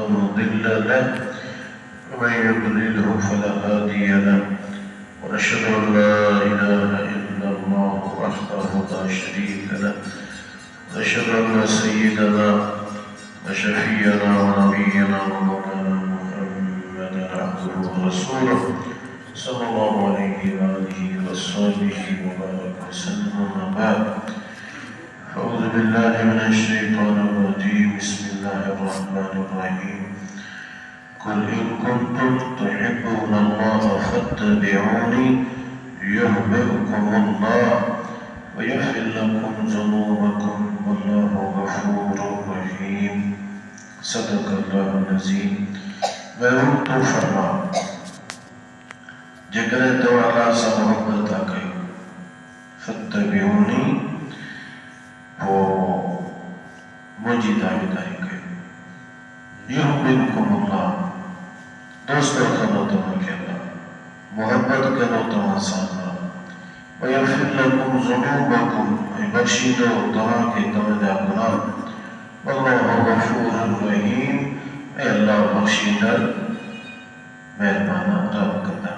مضل له ومن يضلله فلا هادي له ونشهد أن لا إله إلا الله وحده لا شريك له ونشهد أن سيدنا وشفيعنا ونبينا ومولانا محمدا عبده ورسوله صلى الله عليه وآله وصحبه وبارك وسلم أما بعد أعوذ بالله من الشيطان الرجيم بسم الله الرحمن الرحيم قل إن كنتم تحبون الله فاتبعوني يحببكم الله ويغفر لكم ذنوبكم والله غفور رحيم صدق الله العظيم محبوب تو فرما جگر تو اللہ سے محبت آ گئی فتبعونی وہ مجھے دعویداری کریں یحببکم اللہ دوست کرو تمہیں کہ اللہ محبت کرو تمہیں ساتھ ویغفر لکم ذنوبکم بخشی دو تمہیں کہ تمہیں دا گناہ واللہ غفور رحیم اے اللہ بخشی در مہربانہ رب کرتا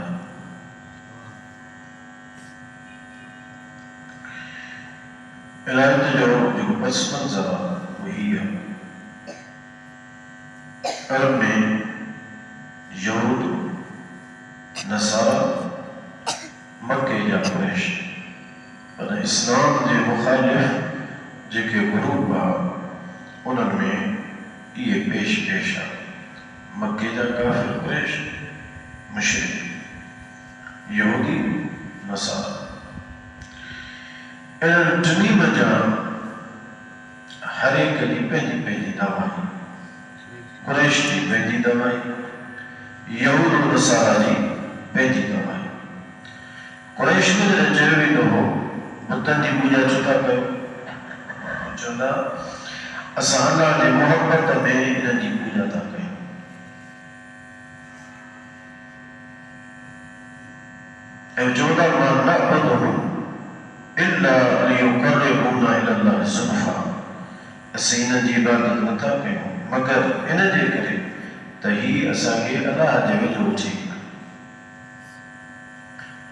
الہیت جو پس منظر وہی ہے عرب میں یہود نصارہ مکہ یا قریش اور اسلام کے مخالف جے گروپ با انہوں میں یہ پیش آ مکہ جا کافر قریش مشرک یہودی نصارہ انہوں ٹنی بجا ہر ایک دی پہلی دعوائی قریش دی پہلی دعوائی یہود و نصارہ دی پہلی دعوائی قریش میں رجوی نو ہو بطن دی پوجا چکا کرو چوندا اسانا دی محبت میں انہوں دی پوجا تا کرو اے چوندا ما نعبدہم الا لیقربونا الی اللہ زلفا اسینہ دی عبادت نتا کہو مگر انہ دے کرے تہی اسا کے اللہ دے وجہ ٹھیک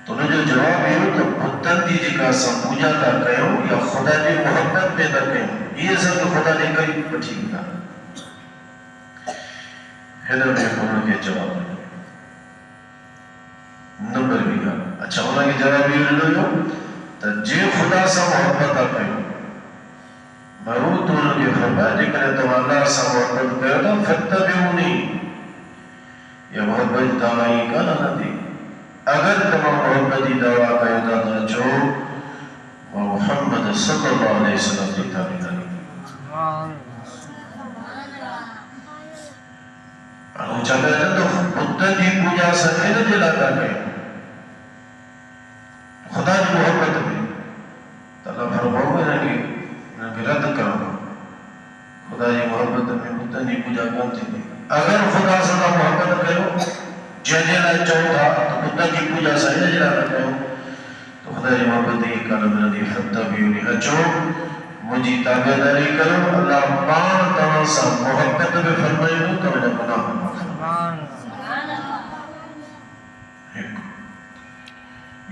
تو نے جو جواب ہے تو بتن دی جکا سم پوجا تا کہو یا خدا دی محبت پیدا کہو یہ سب خدا نے کئی ٹھیک تھا ہدر میں انہوں کے جواب نمبر بھی گا اچھا انہوں کے جواب بھی لو تو جے خدا سا محبت کرو محبوب تو انہوں کے فرمایا جے کرے تو اللہ سا محبت کرو تو فتبعونی یہ محبت دعوائی کا نہ دی اگر تمام محبتی دعوا کرو تو جو محمد صلی اللہ علیہ وسلم کی تابعداری اور چلے تو بتن کی پوجا سنے نہ جلاتا کرو خدا کی محبت میں اللہ فرماؤ میں رد کروں خدا کی محبت میں بتن کی پوجا کرتی نہیں اگر خدا سے محبت کرو جینے لائے چاہتا تو بتن کی پوجا صحیح نہ جلاتا کرو تو خدا کی محبت یہ کلم ندی فتبعونی اچھو مجھے تابعداری کرو اللہ پان تمام سا محبت میں فرمائی ہوں تو میرا گناہ معاف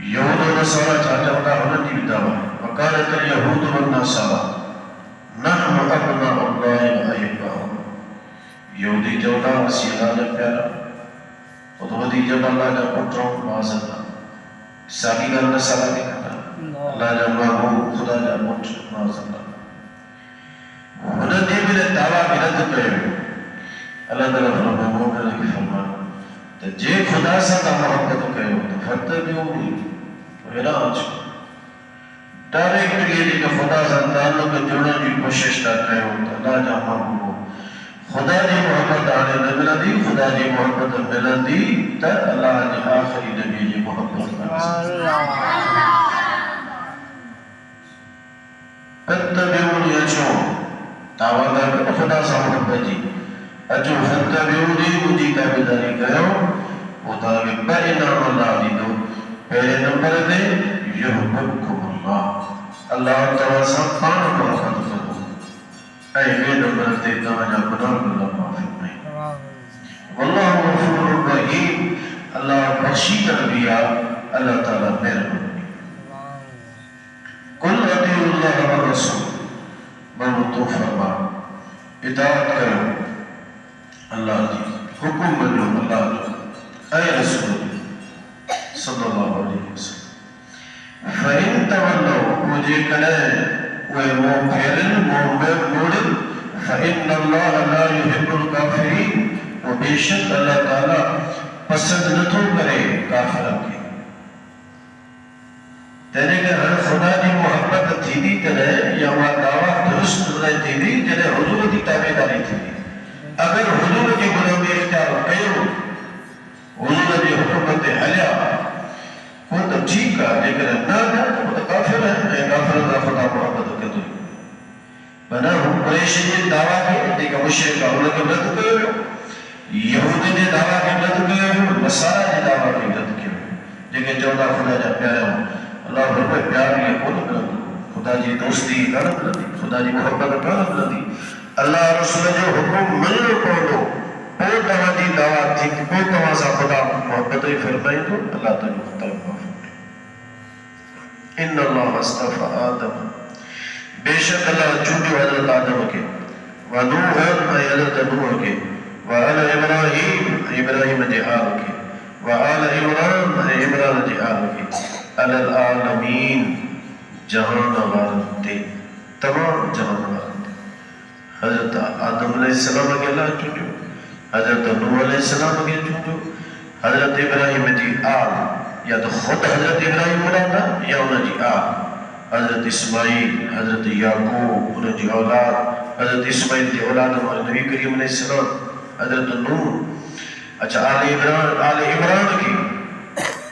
یہود و نصارہ چاہتے ہوتا ہونا دی دعویٰ وقالت الیہود والنصارہ نحن ابناء اللہ وحبہم یہودی جوڑا وسیلہ جب پیارا خودودی جب اللہ جب پتروں معذرہ ساقی کا نصارہ نہیں کرتا اللہ جب محبوب خدا جب پتر معذرہ انہوں نے میرے دعویٰ کی رد کرے اللہ تعالیٰ فرماؤں میں نے فرمایا تو جے خدا سے محبت کرے تو فتبعونی علاج ڈائریکٹ یہ کہ خدا سے تعلق جوڑنے کی کوشش کرتے ہو تو اللہ جا محبوب خدا دی محبت آنے نبیل دی خدا دی محبت ملن دی تر اللہ جی آخری نبی جی محبت فتبعونی اچھو تاوردہ کرو خدا سے محبت جی اچھو فتبعونی مجھے تابعداری کرو وہ تابع بینام اللہ دی دو پہلے نمبر دے یحببکم اللہ اللہ تعالیٰ سا خانہ محبت کرو اے نمبر دے دانا گناہ اللہ معافی نہیں اللہ بخشیدہ بیا اللہ تعالیٰ مہربان قل اطیعوا اللہ والرسول محمد تو فرما اطاعت کرو اللہ جی حکم منو اللہ جو اے رسول صلی اللہ علیہ وسلم فَإِن تَوَلَّوْا مجھے کڑے وہ پھیرن موڑن فَإِنَّ اللَّهَ لَا يُحِبُّ الْكَافِرِينَ وہ بے شک اللہ تعالیٰ پسند نہ تو کرے کافروں کی تیرے کہ ہر خدا کی محبت تھی دی تیرے یا وہ دعویٰ درست رہی تھی دی جنہیں حضور کی تابعداری تھی اگر حضور کی غلامی اختیار کیوں حضور کی حکومت حلیا وہ تو ٹھیک ہے لیکن نہ وہ تو کافر ہے کافر کا خدا محبت کے تو بنا قریشی نے دعویٰ کی دیکھا مشرک اللہ کے رد کیوں یہودی نے دعویٰ کی رد کیوں نصارہ نے دعویٰ کی رد کیوں لیکن چودہ خدا جب پیارے ہوں اللہ بھر پیار یہ کون ملدی خدا جی دوستی کون ملدی خدا جی محبت کون ملدی اللہ رسول جو حکم ملو کونو او تمہاں دی دعوات تھی او تمہاں سا خدا محبت ہی فرمائی تو اللہ تعالیٰ مختلف معفوق ان اللہ اصطفى آدم بے شک اللہ چونکہ حضرت آدم کے ونوح حضرت نوح کے وآل ابراہیم جہار کے وآل عمران جہار کے علی العالمین جہان والدے تمام جہان والدے حضرت آدم علیہ السلام کے اللہ چونجو حضرت نوح علیہ السلام کے چونجو حضرت ابراہیم جی آل یا تو خود حضرت ابراہیم مرادا یا انہوں جی آل حضرت اسماعیل حضرت یعقوب انہوں جی اولاد حضرت اسماعیل جی اولاد ہمارے نبی کریم علیہ السلام حضرت نوح اچھا آل عمران کی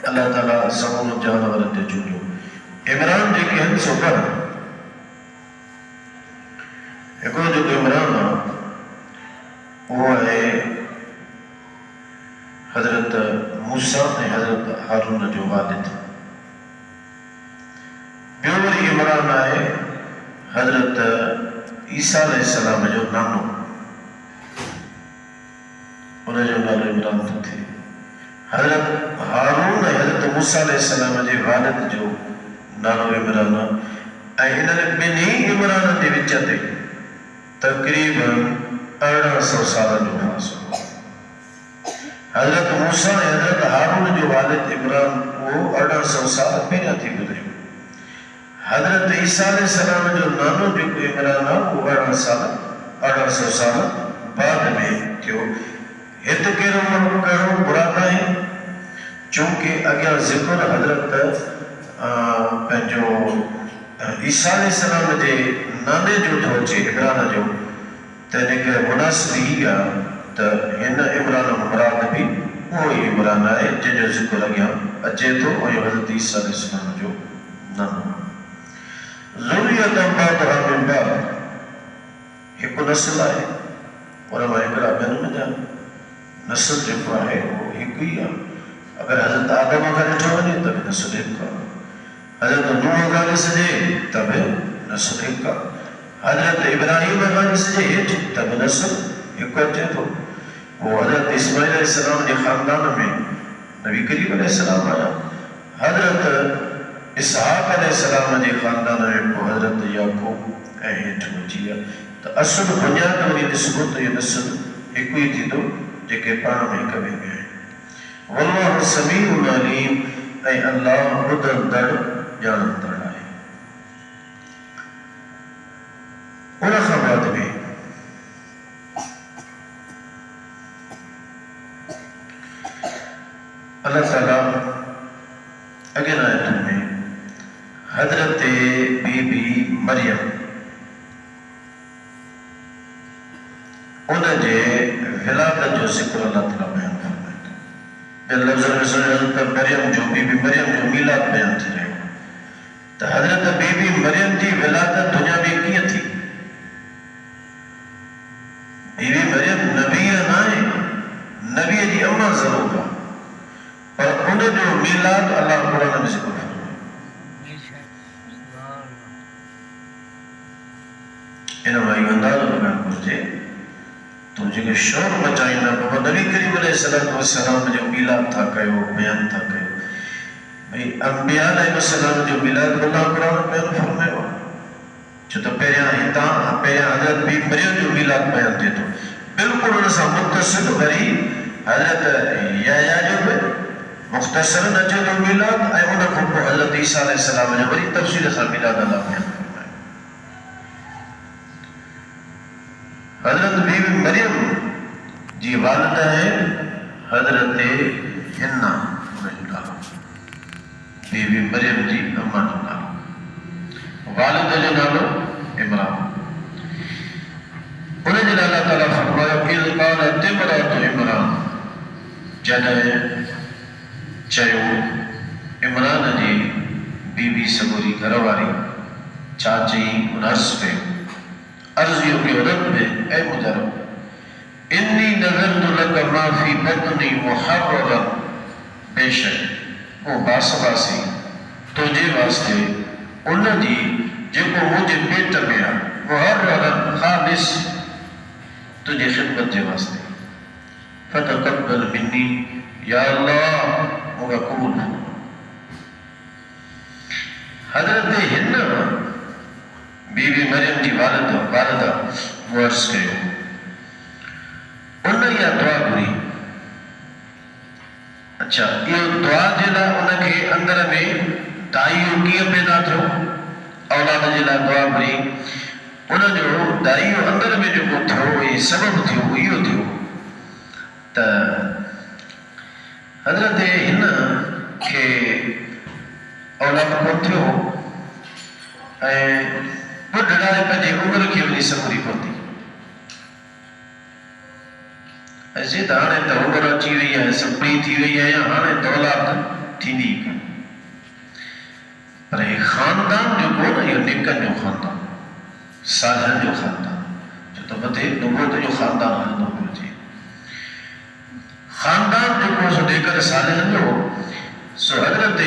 اللہ تعالیٰ سمون جہاں ورتے چونجو عمران جی کے ہم سوکر ایکو جو عمران وہ ہے حضرت موسیٰ نے حضرت ہارون جو والد بیوری عمران آئے حضرت عیسیٰ علیہ السلام جو نانو انہیں جو نانو عمران تو تھی حضرت ہارون حضرت موسیٰ علیہ السلام جے والد جو نانو عمران انہیں بنی عمران دے وچاتے تقریباً 1800 سالہ جو حاصل حضرت موسیٰ حضرت ہارون جو والد عمران وہ 1800 سال پہلے تھی گزرے حضرت عیسیٰ علیہ السلام جو نانو جو عمران وہ 1800 سال بعد میں کیوں ہت کے روم کروں برا نہیں چونکہ اگر ذکر حضرت جو عیسیٰ علیہ السلام جے نانے جو تھو چے عمران جو تینے کہ مناسب ہی گا تو ہن عمران مراد بھی وہی عمران ہے جن جو ذکر اگیا اچھے تو وہی حضرت عیسیٰ علیہ السلام جو نانو ذریت بعدها من بعد ایک نسل آئے اور ہمارے برابر میں جانا نسل جو ہے وہ ایک ہی ہے اگر حضرت آدم اگر اٹھا نہیں تب نسل ایک کا حضرت نوح اگر سجے تب نسل ایک کا حضرت ابراہیم اگر سجے تب نسل ایک کرتے تو وہ حضرت اسماعیل علیہ السلام کے خاندان میں نبی کریم علیہ السلام آیا حضرت اسحاق علیہ السلام کے خاندان میں وہ حضرت یعقوب اہیٹ مجھیا تو اصل بنیاد ہوئی نسبت یہ نسل ایک ہوئی تھی تو جکے پانا میں کبھی گئے واللہ سمیع علیم اے اللہ مدن در جانت در آئے انہا خبرات میں اللہ تعالیٰ اگر آیتوں میں حضرت بی بی مریم انہیں جے ولادت جو ذکر اللہ تعالیٰ بیان فرمائے بل لفظ رسول حضرت مریم جو بی بی مریم جو میلاد بیان تھی رہے تو حضرت بی بی مریم جی ولادت دنیا میں کی تھی بی بی مریم نبی نائے نبی جی اماں ضرور تھا پر انہیں جو میلاد اللہ قرآن میں ذکر فرمائے انہوں نے انداز بیان کرتے تو جو شور مچائیں وہ نبی کریم علیہ السلام جو میلاد تھا کہو بیان تھا کہو بھئی انبیاء علیہ السلام جو میلاد اللہ قرآن بیان فرمائے ہو جو تو پہلے ہندان پہلے حضرت بھی مریم جو میلاد بیان دے تو بالکل انسا متصل بری حضرت یا جو بے مختصر نجد و میلاد ایمونہ کو حضرت عیسیٰ علیہ السلام جو بری تفصیل سا میلاد اللہ بیان فرمائے حضرت بی مریم جی والدہ ہے حضرت ہنہ بی بی مریم جی امان اللہ والدہ جو نالو عمران انہیں جل اللہ تعالیٰ فرمایا اِذْ قَالَتِ امْرَأَتُ عمران جنہ چیو عمران جی بی بی سبوری گھرواری چاچی انہرس پہ عرضیوں کے رب میں اے مجرم انی نظرت لک ما فی بطنی محررا بے شک وہ باس باسی تجھے واسطے انہوں جی جو کو مجھے پیٹ میں محررا خالص تجھے خدمت جے واسطے فتقبل منی یا اللہ مگا قبول حضرت ہنہ بی بی مریم جی والدہ ورس کہو انہیں یا دعا گری اچھا یہ دعا جلا انہیں کے اندر میں دائیو کیا پیدا تھو اولاد جلا دعا گری انہیں جو دائیو اندر میں جو تھو یہ سبب تھو یہ تھو تا حضرت ہنہ کے اولاد کو تھو وہ ڈڑائے پجے عمر کی انہی سمری پڑتی ایسے دانے تا عمر اچھی رہی ہے سمری تھی رہی ہے یا ہانے دولات تھی نہیں پر ایک خاندان جو کو نا یہ نکن جو خاندان سالہن جو خاندان جو تو بتے نبوت جو خاندان ہے نبوت جی خاندان جو کو سو دیکھر سالہن جو سو حضرت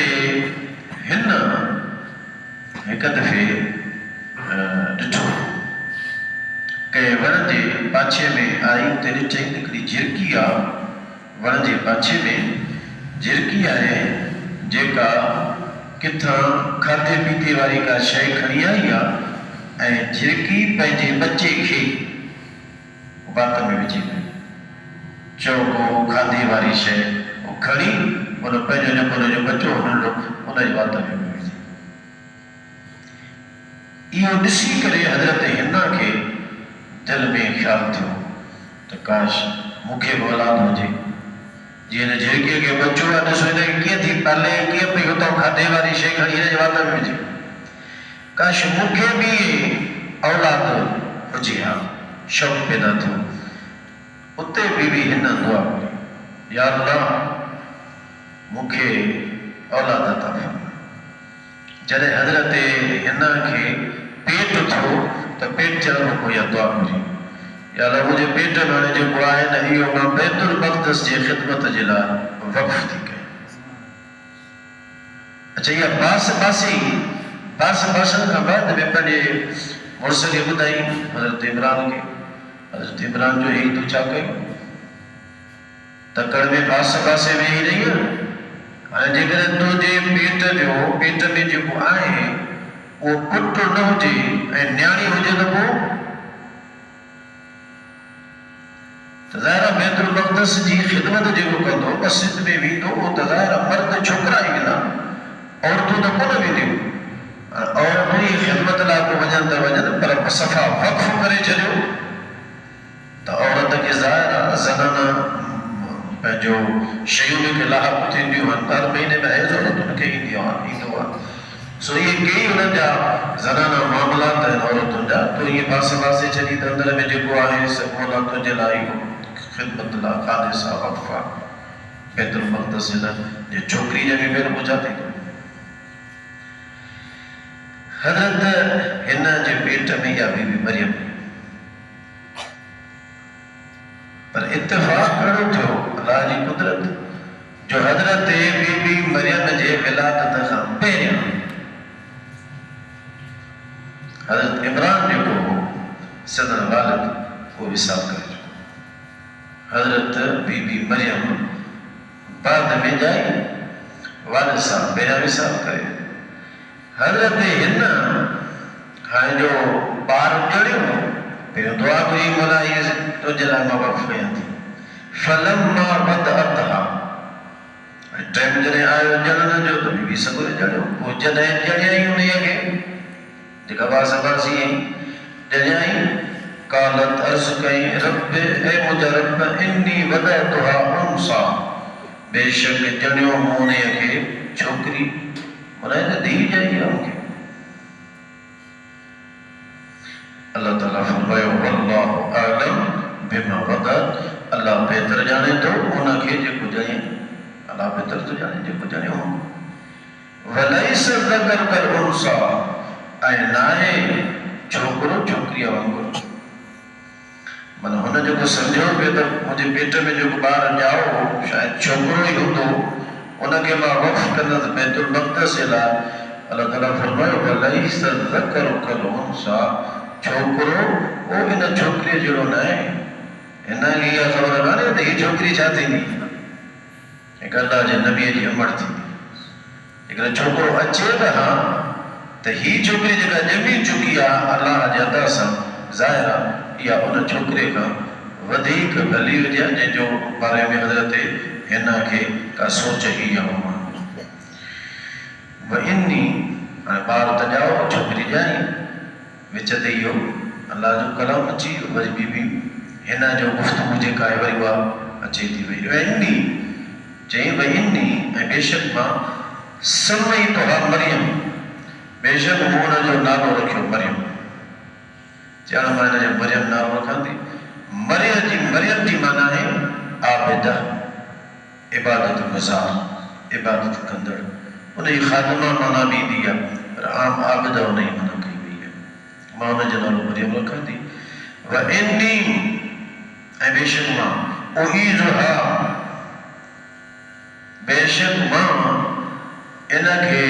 ہنہ ایک دفعے ڈٹھو کہ ون جے پاچھے میں آئی تے ڈٹھے نکلی جھرکی آ ون جے پاچھے میں جھرکی آئے جے کا کتھا کھاتے پیتے واری کا شے کھڑی آئی آ جھرکی پہنجے بچے کھے بات میں بچے میں چوکو کھاتے واری شے وہ کھڑی انہوں پہنجو جو بچو انہوں بات میں بچے یہ نسی کرے حضرت ہنہ کے دل میں خیال تھو تو کاش مکھے بولاد ہو جے جینے جھرکے کے بچوں آنے سوئے کیا تھی پہلے کیا پہ ہوتا ہوں کھاتے والی شے کھڑی ہے جواتا میں جے کاش مکھے بھی اولاد ہو جی ہاں شوق پیدا تھو اتے بی ہنہ دعا یا اللہ مکھے اولاد عطا فرما جڑے حضرت ہنہ کے پیٹ تھو تو پیٹ چلو کو یا دعا کری یا اللہ مجھے پیٹ میں جو قرآن نہیں ہوگا بیت المقدس جے خدمت جلا وقف تھی کہیں اچھا یہ باسن کا بعد میں پہلے مرسلی بدائی حضرت عمران کے حضرت عمران جو ہی تو چاہ گئی تکڑ میں باسے میں ہی نہیں ہے جے کرے تو جے پیٹ میں جو آئے وہ پٹ نہ ہو جے نیانی ہو جے تو ظاہرہ بیت المقدس جی خدمت جو کندو مسجد میں بھی تو وہ ظاہرہ مرد چھوکرا ہی نا عورتوں تو کون بھی دیو اور کوئی خدمت لا کو وجن پر صفا وقف کرے چلو تو عورت کے ظاہرہ زنانہ جو شیعوں کے لاحق تھی دیو ہر مہینے میں ہے ضرورت ان کے ہی دیو سو یہ کئی انہوں جا زنانہ معاملات ہیں عورتوں جا تو یہ باسے چلی اندر میں جو کو آئے سب مولاتوں جلائی خدمت اللہ خالصہ وقفہ بیت المقدس یہ چھوکری جب بھی بیر بجاتی حضرت ہنہ جے پیٹ میں یا بی بی مریم پر اتفاق کرو جو اللہ جی قدرت جو حضرت بی بی مریم جے ولادت خان پہنیا حضرت عمران جو کو صدر والد وہ وصال کرے حضرت بی بی مریم بعد میں جائے والد صاحب میرا مثال کرے حضرت ہن ہاں جو بار جڑیوں پھر دعا کوئی مولا یہ تو جلا ماں باپ گیا تھی فلما بدأتها ٹائم جنے آئے جلنا جو تو بھی سکولے جڑیوں وہ جنے جڑیاں ہی انہیں اگے جگہ باسا باسی ہیں جڑیاں قالت عرض کہیں رب اے مجھا رب انی بدأتها انسا بے شک جڑیوں مونے اگے چھوکری منائے دی جائے ہوں گے اللہ تعالیٰ فرمائے واللہ اعلم بما وضعت اللہ بہتر جانے تو انہاں کے جو کو جائیں اللہ بہتر تو جانے جو کو جانے ہوں وَلَيْسَ ذَكَرْ كَالْأُنْثَى اے نائے چھوکرو چھوکریاں وانگو من ہونا جو کو سمجھو بہتر مجھے بیٹے میں جو بار جاؤ شاید چھوکرو ہی ہو تو انہاں کے ماں وقف کرنا تو بیت المقدس الہ اللہ تعالیٰ فرمائے وَلَيْسَ ذَكَرُ كَالْأُنْثَى چھوکرو وہ انہاں چھوکری جڑو نائے انہاں کی یہ خبر بانے تو یہ چھوکری چاہتی نہیں ایک اللہ جے نبی جی امر تھی لیکن چھوکرو اچھے رہا تو ہی چھوکری جگہ جمی چکی اللہ جاتا سا ظاہرہ یا انہاں چھوکرے کا ودیک بھلی ہو جائے جو بارے میں حضرت ہنہ کے کا سوچ ہی یا ہوا وَإِنِّي بار تجاؤ چھوکری جائیں وچتے ہی ہو اللہ جو کلام اچھی وری بی بی ہنہ جو گفتگو جے کائے وری وا اچھی تھی وئی وَإِنِّي چاہیے وَإِنِّي بے شک ماں سمئی توہا مریم بے شک مونا جو نالو رکھو مریم چاہاں معنی جو مریم نالو رکھا دی مریم جی معنی ہے عابدہ عبادت گزار عبادت کندر انہیں خاتمہ معنی بھی دیا اور عام عابدہ انہیں معنی کہی بھی ہے معنی جنالو مریم رکھا دی وَإِنِّي اے بے شک ماں اُعِیذُہا بے شک ماں انہاں کے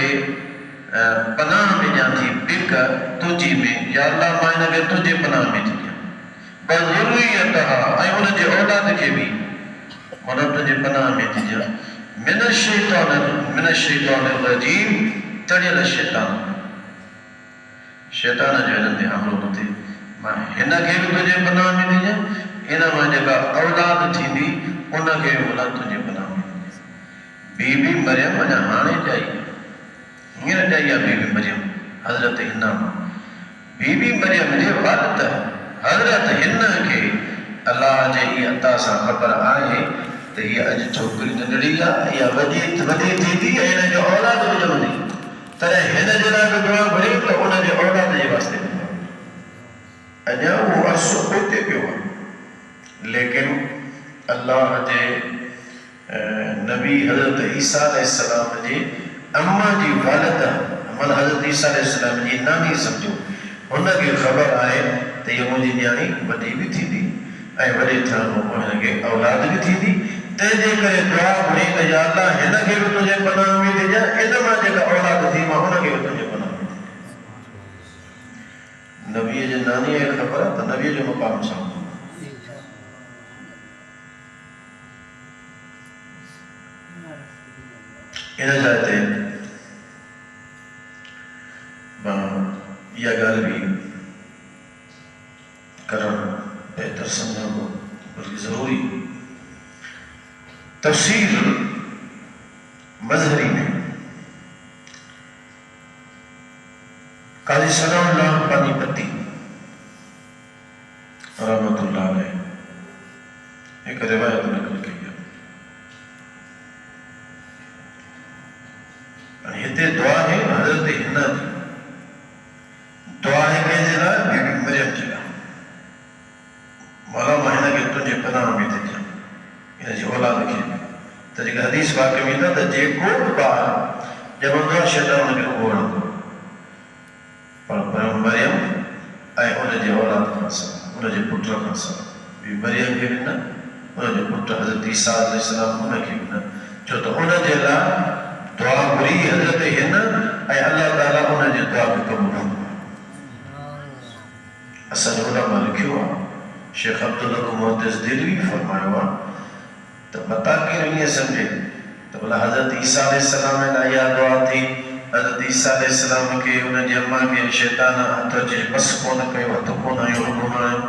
پناہ میں جاتی بکا تجھی میں یا اللہ ماں انہاں کے تجھے پناہ میں دیا بَذُرِّيَّتَهَا اے انہاں جے اولاد کے بھی منہ تجھے پناہ میں دیا من الشیطان الرجیم تڑیل شیطان شیطان جو انہاں دے حملوں ہوتے ماں انہاں کے بھی تجھے پناہ میں دیا انہاں ماں جگہ اولاد تھی دی انہاں کے اولاد تجھے پناہ میں دیا بی بی مریم اجا ہانے چاہیے ہنگے چاہیے بی بی مریم حضرت ہنہ بی بی مریم جے والد حضرت ہنہ کے اللہ جے یہ عطا سا خبر آئے تو یہ اج چھوکری نڈڑی گا یا ودی تھی تھی انہیں جو اولاد ہو جو نہیں ترہ ہنہ جنا کو دعا بڑی تو انہیں جو اولاد جے واسطے اجا وہ عرصو ہوتے پہ ہوا لیکن اللہ جے نبی حضرت عیسیٰ علیہ السلام جی اماں جی والدہ من حضرت عیسیٰ علیہ السلام جی نامی سمجھو انہاں کی خبر آئے تو یہ مجھے نیانی وڈی بھی تھی دی اے وڈی تھانو انہاں کے اولاد بھی تھی دی تیجے کرے دعا بڑی کہ یا اللہ ہنہ کے بھی تجھے پناہ میں دے جا ادھا کے اولاد تھی ماں انہاں کے بھی تجھے پناہ میں دے جا نبی جی نانی ایک خبر ہے تو نبی جو مقام سامنے انہیں چاہتے ہیں یا گل بھی کرنا بہتر سمجھا کو بلکہ ضروری تفسیر مظہری میں قاضی ثناء اللہ پانی پتی رحمت اللہ علیہ ایک روایت نقل کی ہتے دعا ہے حضرت ہنہ دی دعا ہے کہ جلا بی بی مریم جلا مولا مہینہ کے تجھے پناہ میں دے جا انہیں جی اولاد کی تجھے حدیث واقع میں تھا جے کوڑ بار جب دعا شیطان نے کوڑ پر مریم اے انہیں جی اولاد خاصا انہیں جی پتر خاصا بی مریم کے بنا انہیں جی پتر حضرت عیسیٰ علیہ السلام انہیں کے بنا جو تو انہیں جلا دعا بری حضرت ہنہ اے اللہ تعالیٰ انہیں جو دعا بھی قبول ہوں اصل علماء لکھوا شیخ عبداللہ محدث دہلوی فرمایا تو بتا کے نہیں سمجھے تو بولا حضرت عیسیٰ علیہ السلام نے یا دعا تھی حضرت عیسیٰ علیہ السلام کے انہیں جمع کے شیطان ہاتھ جے بس کون کہو ہاتھ کون آئے اور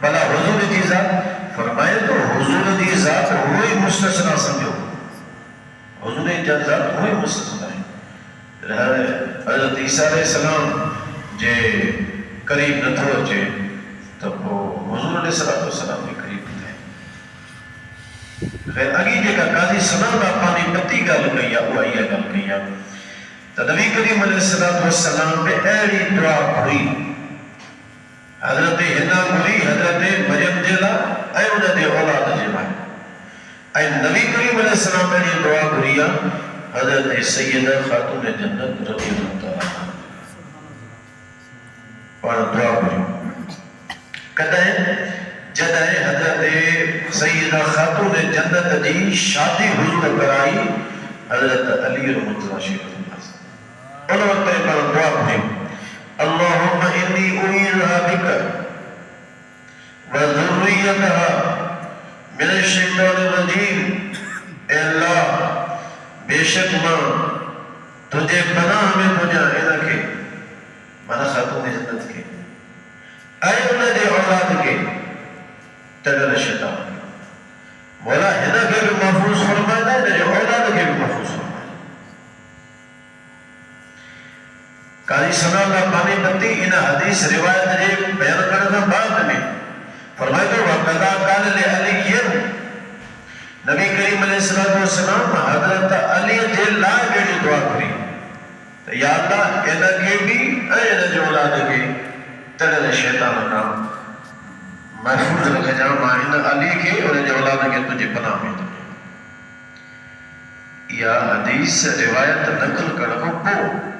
بلا حضور کی ذات فرمائے تو حضور کی ذات ہوئی مستثنا سمجھو حضور کی ذات ہوئی مستثنا ہے حضرت عیسیٰ علیہ السلام جے قریب نہ تھو اچے تو حضور علیہ السلام کے قریب تھے خیر اگی جے کا قاضی سلام دا پانی پتی گل کیا وہ آئیے گل کیا تو نبی کریم علیہ السلام پہ ایڑی دعا ہوئی حضرت ہنا گری حضرت مریم جلا اے انہیں دے اولاد جلا اے نبی کریم علیہ السلام پہ دعا کریا حضرت سیدہ خاتون جنت رضی اللہ تعالیٰ اور دعا کریا کدائیں جدائیں حضرت سیدہ خاتون جنت جی شادی حضور کرائی حضرت علی رحمۃ اللہ شیخ انہوں نے پر دعا کریا اللہم انی اعیذھا بک وذریتھا من الشیطان الرجیم اے اللہ بے شک ماں تجھے پناہ میں تجھا انہ کے مانا خاتون جنت کے اے انہ دے اولاد کے تجھا شیطان مولا ہنہ کے بھی محفوظ فرمائے دے دے اولاد کے بھی محفوظ فرمائے قاضی ثناء اللہ پانی بندی انہ حدیث روایت جے بیان کرنا بعد میں فرمائے تو وَقَدَا قَالَ لِعَلِيٍّ نبی کریم علیہ السلام حضرت علی جے لائے بیڑی دعا کری یا اللہ انہ کے بھی انہ جو اولاد کے تڑے شیطان کا محفوظ رکھ جاؤں انہ علی کے انہ جو اولاد کے تجھے پناہ میں یا حدیث روایت نقل کرنے کو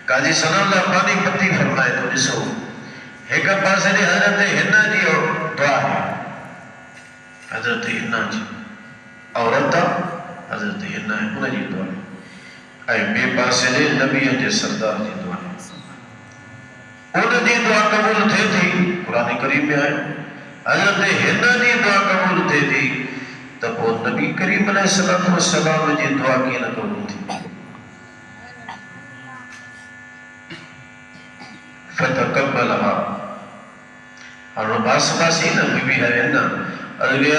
قاضی ثناء اللہ پانی پتی فرمائے تو جسو ایک پاس نے حضرت ہنہ جی دعا ہے حضرت ہنہ جی عورتہ حضرت ہنہ ہے انہ جی دعا ہے اے بے پاس نے نبی جی سردار جی دعا ہے انہ جی دعا قبول تھے تھی قرآن کریم میں آئے حضرت ہنہ جی دعا قبول تھے تھی تب وہ نبی کریم علیہ السلام جی دعا کی نہ قبول تھی فتقبلها اور باس باسی نا بی بی ہے نا یا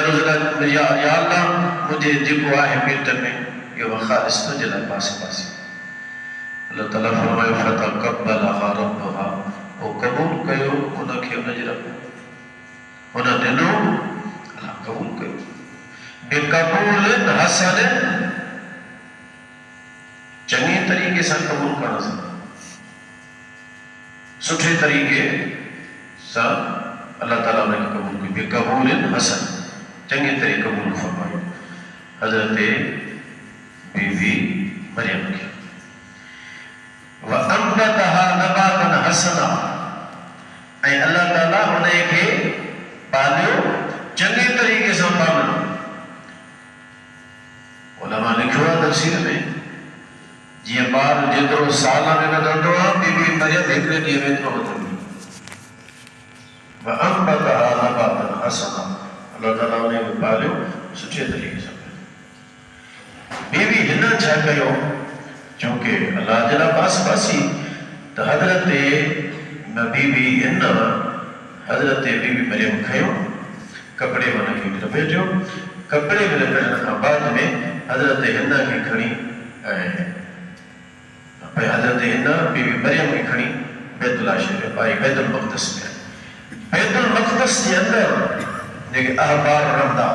اللہ مجھے جب آئے پیٹ میں یہ وہ خالص تو جلا باس باسی اللہ تعالیٰ فرمائے فتقبلها ربها وہ قبول کہو انہ کے انہ جرب انہ دنو اللہ قبول کہو بے قبول حسن چنگی طریقے سے قبول کرنا سکتا سٹھے طریقے سے اللہ تعالیٰ نے قبول کی بے قبول حسن چنگے طریقے قبول فرمائے حضرت بی بی مریم کی وَأَنْبَتَهَا نَبَاتًا حَسَنًا اے اللہ تعالیٰ انہیں کے پالیو چنگے طریقے سے پالو علماء لکھوا تفسیر میں جی بار جترو سالہ میں بدلدو بی بی مریم ایکلے دیئے میں اتنا بدلدو وَأَنْبَتَهَا نَبَاتًا حَسَنًا اللہ تعالیٰ انہیں پالیو سچے طریقے سے بی بی ہنہ چھا کرو چونکہ اللہ جلہ باس باسی تو حضرت بی بی ہنہ حضرت بی بی مریم کھئیو کپڑے بنا کے گرہ بیٹھو کپڑے میں لکھنے بعد میں حضرت ہنہ کی کھڑی حضرت ہنہ بی بی مریم کی کھڑی بیت اللہ شریف پائی بیت المقدس میں بیت المقدس کے اندر دیکھ احبار رمضہ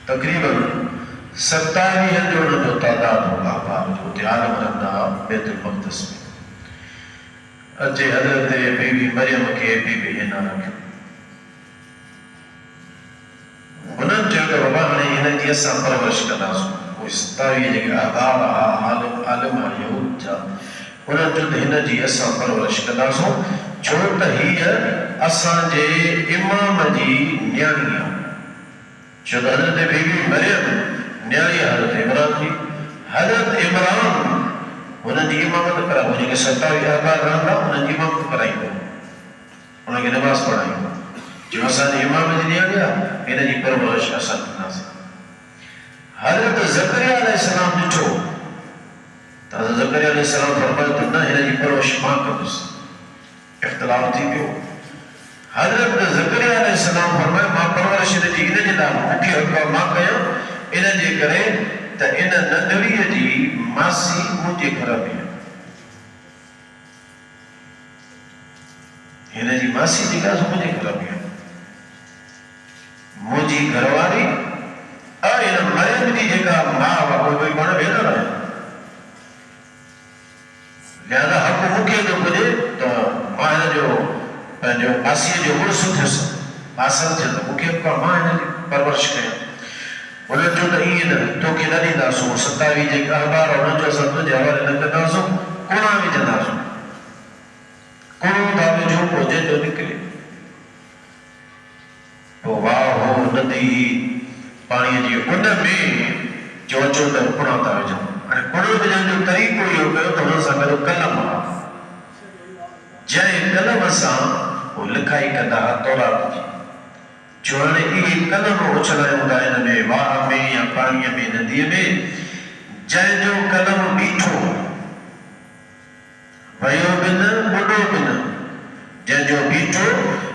تقریباً 27 جو تعداد ہو احبار جو تھی عالم رمضہ بیت المقدس میں اچھے حضرت بی بی مریم کے بی بی ہنہ رکھو انہوں جو کہ بابا ہمیں ہنہ جی ایسا پرورش کرنا سو وہ ستاوی ہے کہ احبار عالم یہود جا انہوں جو ہنہ جی ایسا پرورش کرنا سو چھوٹ ہی ہے اسان جے امام جی نیانیاں جو حضرت بی بی مریم نیانی حضرت عمران جی حضرت عمران انہوں جی امامت کرا انہیں کے 27 احبار رہا انہوں جی امامت کرائی گا انہوں کی نماز پڑھائی گا جو اسان امام دنیا گیا ان جی پرورش اسان کناسیں حضرت زکریا علیہ السلام ڈٹھو تو حضرت زکریا علیہ السلام فرمایا تو نہ ان جی پرورش ماں کندس اختلاف تھی پیو حضرت زکریا علیہ السلام فرمایا ماں پرورش ان جی ان جی نام مکھی حقا ماں کیا ان جی کرے تو ان ننڈڑی جی ماسی مجھے گھر میں ان جی ماسی جی کا مجھے گھر میں مجھے گھر والی ان مریم جی جگہ ماں و کوئی بڑا بھیڑا رہے لہذا حق مکھے جو بجے تو ماں جو ماسی جو ورس تھے ماسن تھے تو مکھے کا ماں پرورش کیا انہوں جو نہیں تو کہ نہ دینا سو 27 جے اخبار اور جو سب جو حوالے نہ کرنا سو کونا بھی جنا سو کونا داوی جو پوجے جو نکلے تو واہ ہو ندی پانی جی ان میں جو تو کونا داوی جو اور کونا بھی جو طریقو یہ کہو تو ان سا کرو کلم جائے کلم سا وہ لکھائی کندا تورات جو یہ کلم اچھلائے ہوتا ہے ان میں واہ میں یا پانی میں ندی میں جائے جو کلم بیٹھو ویو بن بڑو بن جائے جو بیٹھو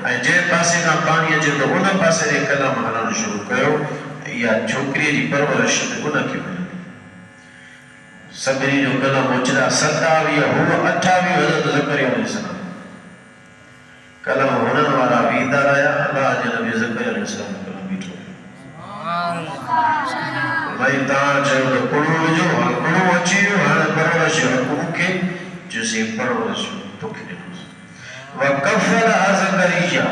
جائے پاسے کا پانی اچھے تو ان پاسے نے کلم ہلن شروع کرو یا چھوکری جی پرورش ان کی بن سبری جو کلم اچھلا 27 ہو 28 حضرت زکریا علیہ السلام کلم ہونن والا ویدہ رہا اللہ جی نبی زکریا علیہ السلام کلم بیٹھو بھائی تاں جو کڑو جو کڑو اچھی ہاں پرورش حکم کے جسے پرورش تو کھلے وَقَفَلَ زَكَرِيَّا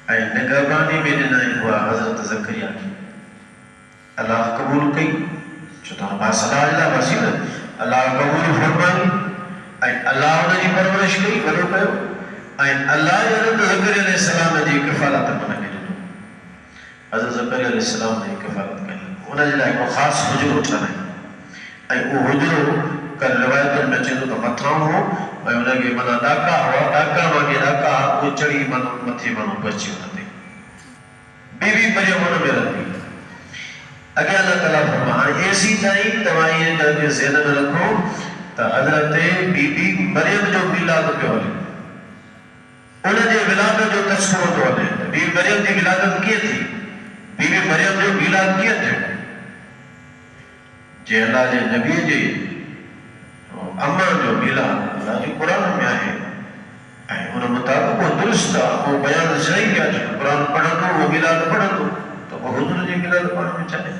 اے نگہبانی میں دنائی ہوا حضرت زکریا کی اللہ قبول کی چھتا ہمارا صلاح اللہ وسیلہ اللہ قبول فرمائی اے اللہ انہی پرورش کی بڑھو کہو اے اللہ حضرت زکریا علیہ السلام نے کفالت منہ کے لئے حضرت زکریا علیہ السلام نے کفالت کی انہوں نے لائے کو خاص حجر اٹھا رہے اے وہ حجر کل روایت میں چیزوں کا مطرام ہو میں انہیں کہ منا ڈاکا ہوا ڈاکا مانگے ڈاکا وہ چڑی منو متھی منو بچی ہونا دے بی بی مریم انہوں میں رکھی اگر اللہ تعالیٰ فرمائے ایسی تائیں تمہیں کہا کہ ذہن میں رکھو تو حضرت بی بی مریم جو میلاد پہ ہو لے انہیں جو ولادت جو تذکروں تو ہو لے بی بی مریم کی ولادت کیے تھی بی بی مریم جو میلاد کیے تھے جے اللہ جے نبی جے اما جو میلاد اللہ جو قرآن میں آئے انہوں مطابق وہ درست تھا وہ بیان صحیح کیا جو قرآن پڑھا دو وہ میلاد پڑھا دو تو وہ حضور جی میلاد پڑھنے چاہے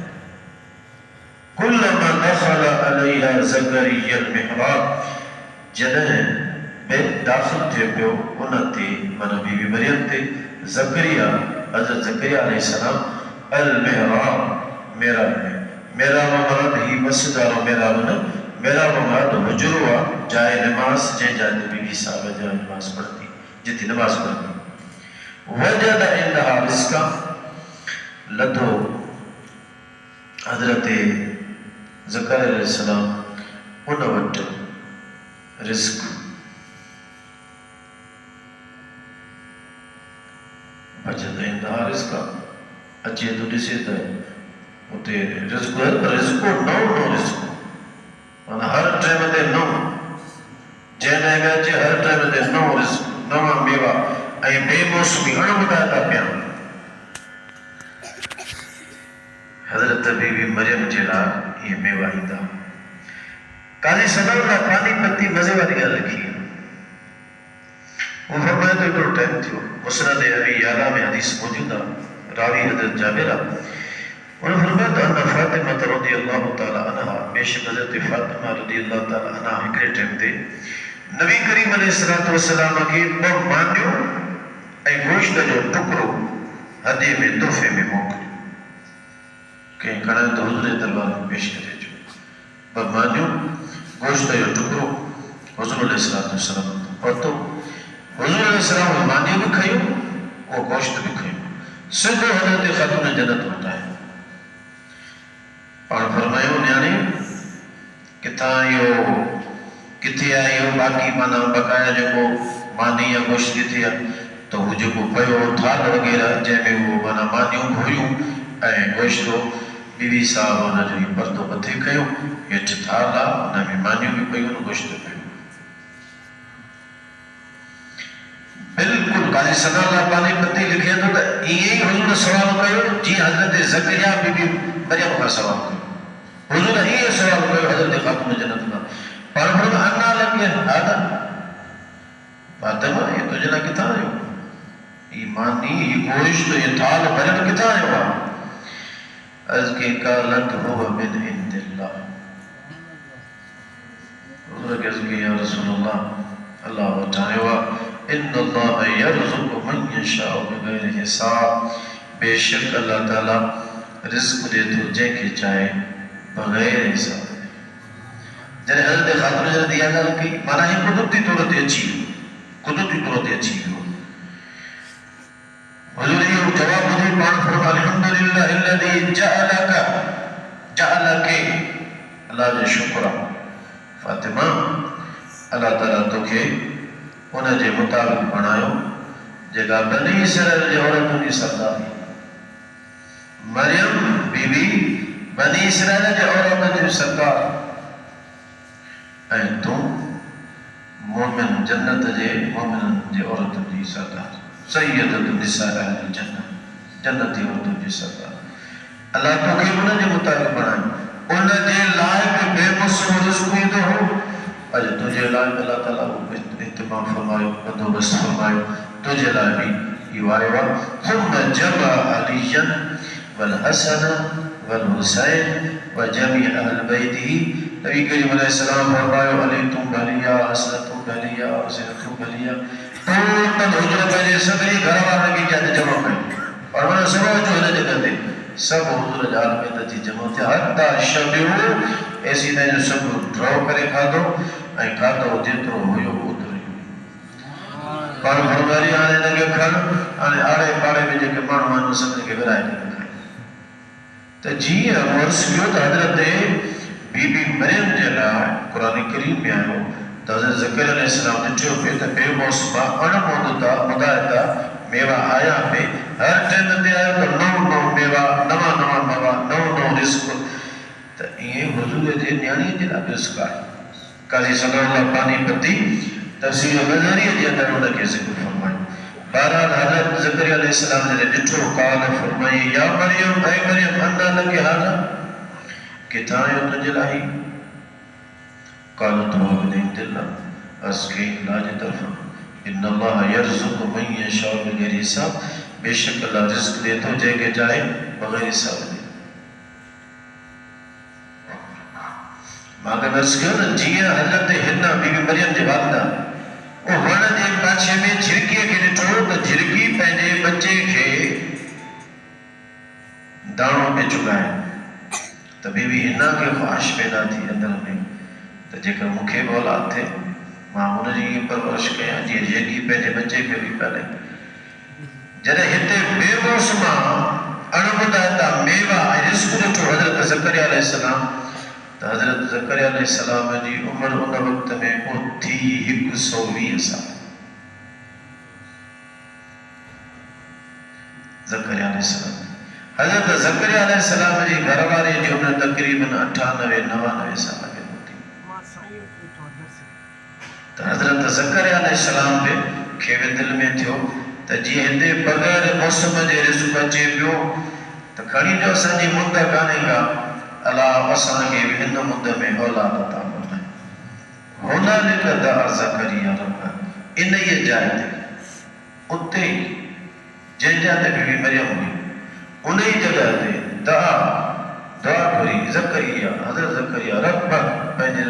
کلما دخل علیہ زکریا المحراب جنہیں بے داخل تھے پیو انہتے من بی بی مریم تھے زکریا حضرت زکریا علیہ السلام المحراب میرا مراد ہی مسجد آرہ میرا مراد حجر ہوا جائے نماز جائے جائے بی بی صاحبہ جائے نماز پڑھتی جتی نماز پڑھتی وجد اندہا رزقا لدھو حضرت زکریا علیہ السلام انوٹ رزق وجد اندہا رزقا اچھے تو ڈسے تھے ہوتے رزق ہے پر رزق نو رزق ہر ٹائم دے نو جہنے میں اچھے ہر ٹائم دے نو رزق نو میوہ اے بے موسمی اڑم داتا پیان حضرت بی بی مریم جلا یہ میوہ ہی دا قاضی صدر کا پانی پتی مزے والی گا لکھی وہ فرمائے تو ایک ٹائم تھو مسند ابی یالا میں حدیث موجودہ راوی حضرت جابرہ انہوں فرمایا تو انہا فاطمہ رضی اللہ تعالی عنہ بے شک حضرت فاطمہ رضی اللہ تعالی عنہ ایکڑے ٹائم دے نبی کریم علیہ السلام کی بہت مانیو اے گوشت جو ٹکرو ہدی میں تحفے میں موقع کہیں کھڑا تو حضور دربار میں پیش کرے جو بہت مانیو گوشت جو ٹکرو حضور علیہ السلام اور تو حضور علیہ السلام مانیو بھی کھائیو وہ گوشت بھی کھائیو صدق حضرت خاتون جنت ہوتا ہے اور فرمائیو نیانی کتھا آئیو باقی مانا بقایا جو کو مانی یا گوشت کیتی ہے تو وہ جو پیو تھال وغیرہ جے میں وہ مانا مانیوں بھویوں اے گوشتو بی بی صاحب انہا جو یہ پردو بتھے کھیو یہ تھالا انہا میں مانیوں بھی پیو نو گوشت پیو بالکل قاضی صلی اللہ پانی پتی لکھے تو یہی حضور سوال کہو جی حضرت زکریا بی بی مریم کا سوال کہو حضور یہ سوال کہو حضرت خاتم جنت کا پر فرم انا لگے آدھا فاطمہ یہ تجھے کتا ہے ایمانی یہ گوشت یہ تھال بلد کتا ہے از کے قالت ہوا من عند اللہ حضور کہتے ہیں یا رسول اللہ اللہ بتائے ہوا ان اللہ یرزق من یشاء بغیر حساب بے شک اللہ تعالیٰ رزق دے تو جے کے چاہے بغیر حساب جنہیں حضرت خاتم جنہ دیا گا کہ مانا ہی قدرتی طورت اچھی ہو قدرتی طورت اچھی ہو حضور یہ جواب دے پان فرما الحمدللہ الذی جعلک اللہ جے شکرہ فاطمہ اللہ تعالیٰ تو کہ انہیں جے مطابق بنایو جگہ بنی اسرائیل جے عورتوں کی سرداری مریم بی بی بنی اسرائیل جے عورتوں کی سردار اے تم مومن جنت جے مومن جے عورتوں کی سردار سیدت النساء اہل الجنت جنتی عورتوں کی سردار اللہ تو کہ انہیں جے مطابق بنایو انہیں جے لائق بے مسلم رزقی دو ہو اج تجھے لائق اللہ تعالیٰ اہتمام فرمائے بندوبست فرمائے تجھے لائق بھی یہ آئے وہاں ثم جمع علیاً والحسن والحسین وجمع اہل بیتی نبی کریم علیہ السلام فرمائے علیتم بھلیا حسنتم بھلیا حسنتم بھلیا ٹوٹل حجر پہلے سبری گھر آنے کی جاتے جمع کریں اور میں نے سبا جو ہے جگہ دے سب حضور جال میں تجھی جمع تھے حتی شبیو ایسی نے جو سب ڈراؤ کرے کھا دو اے کھا دو جترو ہوئیو اترے پر فرماری آنے لگے کھن آنے آڑے پاڑے میں جے کہ مان مان سمجھے کے برائے لگے کھن تو جی مرس کیوں تو حضرت بی بی مریم جلا قرآن کریم میں آئے تو حضرت ذکر علیہ السلام نے چھو پہ تو بے موسمہ انمودتا مدایتا میوہ آیا پہ ہر ٹیم دے آیا تو نو میوہ نوا میوہ نو رزق تو یہ حضور جے نیانی جلا رزق آئے قاضی صلی اللہ پانی پتی تفسیر غزاری جے اندر انہوں نے ذکر فرمائے بہرحال حضرت زکریا علیہ السلام نے ڈٹھو قال فرمائے یا مریم اے مریم انا لگے حالا کتائیو تجھے لائی قالت ہوا من عند اللہ اس کے علاج طرف ان اللہ یرزق من یشاء بغیر حساب بے شک اللہ رزق دے تو جے کے جائے بغیر حساب دے ماں مرس کیوں نا جیہ حضرت ہنہ بی بی مریم جے والدہ وہ ہانا دے پاچھے میں جھرکی کے ڈٹھو تو جھرکی پہنے بچے کے دانوں پہ چکائے تو بی بی ہنہ کے خواہش پیدا تھی اندر میں تو جے کر مکھے بولاد تھے ماں جی پرورش کیا جی جھرکی پہنے بچے کے بھی پہلے جنہیں ہتے بے موسمہ انمدایتا میوہ رزق ڈٹھو حضرت زکریا علیہ السلام تو حضرت زکریا علیہ السلام جی عمر ان وقت میں وہ تھی 120 سال زکریا علیہ السلام حضرت زکریا علیہ السلام جی گھر والے جو انہیں تقریباً 98-99 سال کے ہوتی تو حضرت زکریا علیہ السلام پہ کھیوے دل میں تھو تو جی ہندے بغیر موسم جے رزق بچے پیو تو کھڑی جو سنجی مندہ گانے گا اللہ وسان کے بھی ہن مدد میں اولاد عطا فرمائے ہونا لکھ دعا زکریا ربا ان یہ جائے تھے اتے جن جاتے بھی مریم ہوئی انہیں جگہ دے دعا کری زکریا حضرت زکریا ربا پہنجے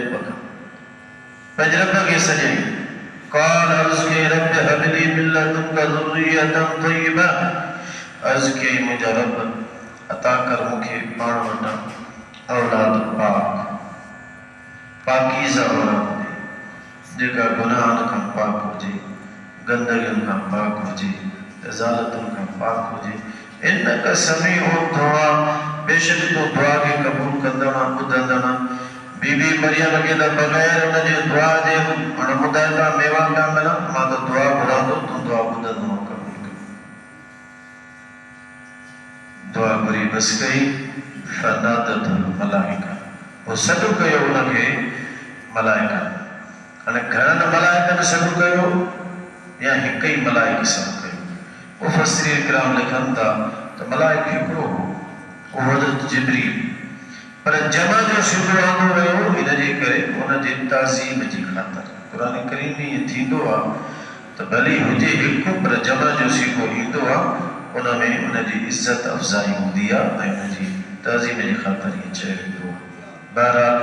ربا کے سجے قال عرض کے رب حبلی ملت کا ذریتا طیبہ عرض کے مجھا رب عطا کر مکھے پانونا اولاد پاکیزہ اولاد دے جگہ گناہن کا پاک ہو جائے گندگن کا پاک ہو جائے ازالتن کا پاک ہو جائے انکا سمیع دعا بے شک تو دعا کے قبول کندنا بدندنا بی بی مریم کے دا بغیر ان جے دعا دے ان مدائدہ میوہ کا ملا ماں دا دعا بڑھا دو تم دعا بڑھا دو دعا بری بس گئی فنادت الملائکہ وہ صدو کہو انہوں کے ملائکہ انہیں گھرن ملائکہ نے صدو کہو یا ہکئی ملائکہ صدو کہو مفسرین کرام لکھن تھا تو ملائکہ ہکڑو وہ حضرت جبریل پر جمع جو شکر آنو رہو انہیں جی کرے انہیں جی تعظیم جی خاطر قرآن کریم میں یہ تھیندو آ تو بھلی ہوجے ہکو پر جمع جو شکر ہندو آ انہوں میں انہیں جی عزت افضائی ہو دیا انہیں جی تعظیم جی خاطر یہ چہرے دو بہرحال